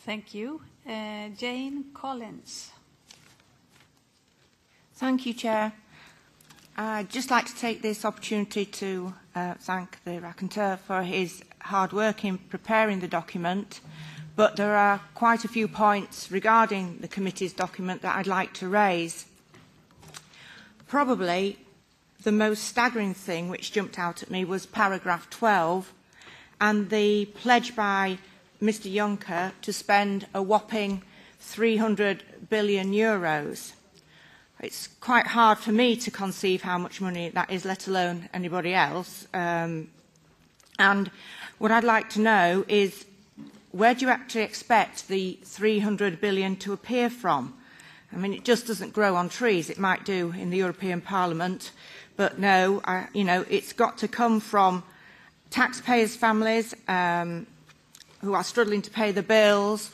Thank you. Jane Collins. Thank you, Chair. I'd just like to take this opportunity to thank the rapporteur for his hard work in preparing the document, but there are quite a few points regarding the committee's document that I'd like to raise. Probably the most staggering thing which jumped out at me was paragraph 12 and the pledge by Mr Juncker to spend a whopping 300 billion euros. It's quite hard for me to conceive how much money that is, let alone anybody else. And what I'd like to know is, where do you actually expect the 300 billion to appear from? I mean, it just doesn't grow on trees. It might do in the European Parliament, but no, it's got to come from taxpayers' families who are struggling to pay the bills,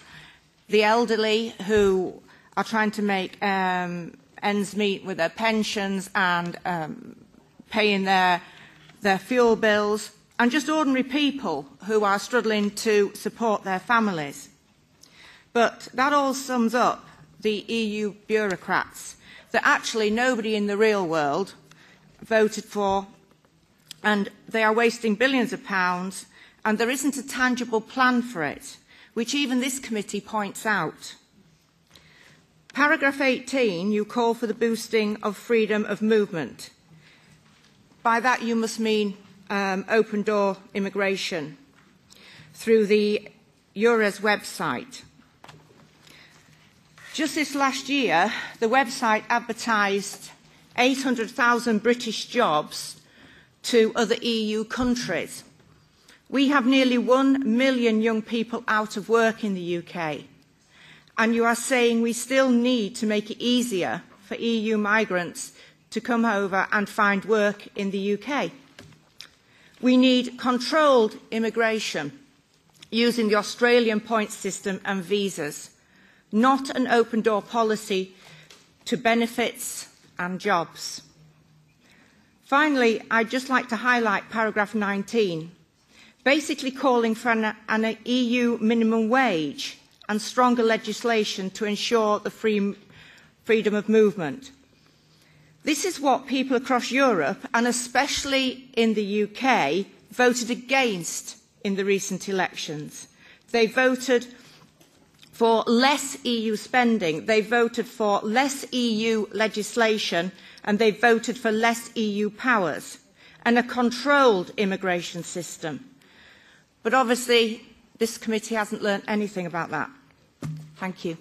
the elderly who are trying to make ends meet with their pensions and paying their fuel bills, and just ordinary people who are struggling to support their families. But that all sums up the EU bureaucrats that actually nobody in the real world voted for, and they are wasting billions of pounds, and there isn't a tangible plan for it, which even this committee points out. Paragraph 18, you call for the boosting of freedom of movement. By that you must mean open door immigration through the EURES website. Just this last year, the website advertised 800,000 British jobs to other EU countries. We have nearly 1 million young people out of work in the UK. And you are saying we still need to make it easier for EU migrants to come over and find work in the UK. We need controlled immigration using the Australian point system and visas, not an open-door policy to benefits and jobs. Finally, I'd just like to highlight paragraph 19, basically calling for an EU minimum wage and stronger legislation to ensure the freedom of movement. This is what people across Europe, and especially in the UK, voted against in the recent elections. They voted for less EU spending, they voted for less EU legislation, and they voted for less EU powers and a controlled immigration system. But obviously, this committee hasn't learnt anything about that. Thank you.